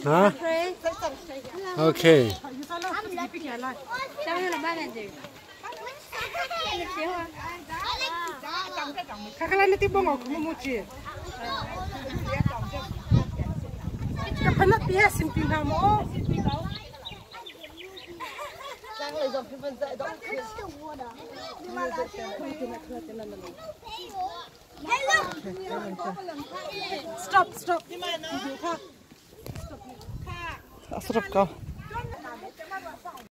Hả? Ok. Kakak nanti bongok kamu muci. Kapan dia simping kamu? Stop. Stop kau.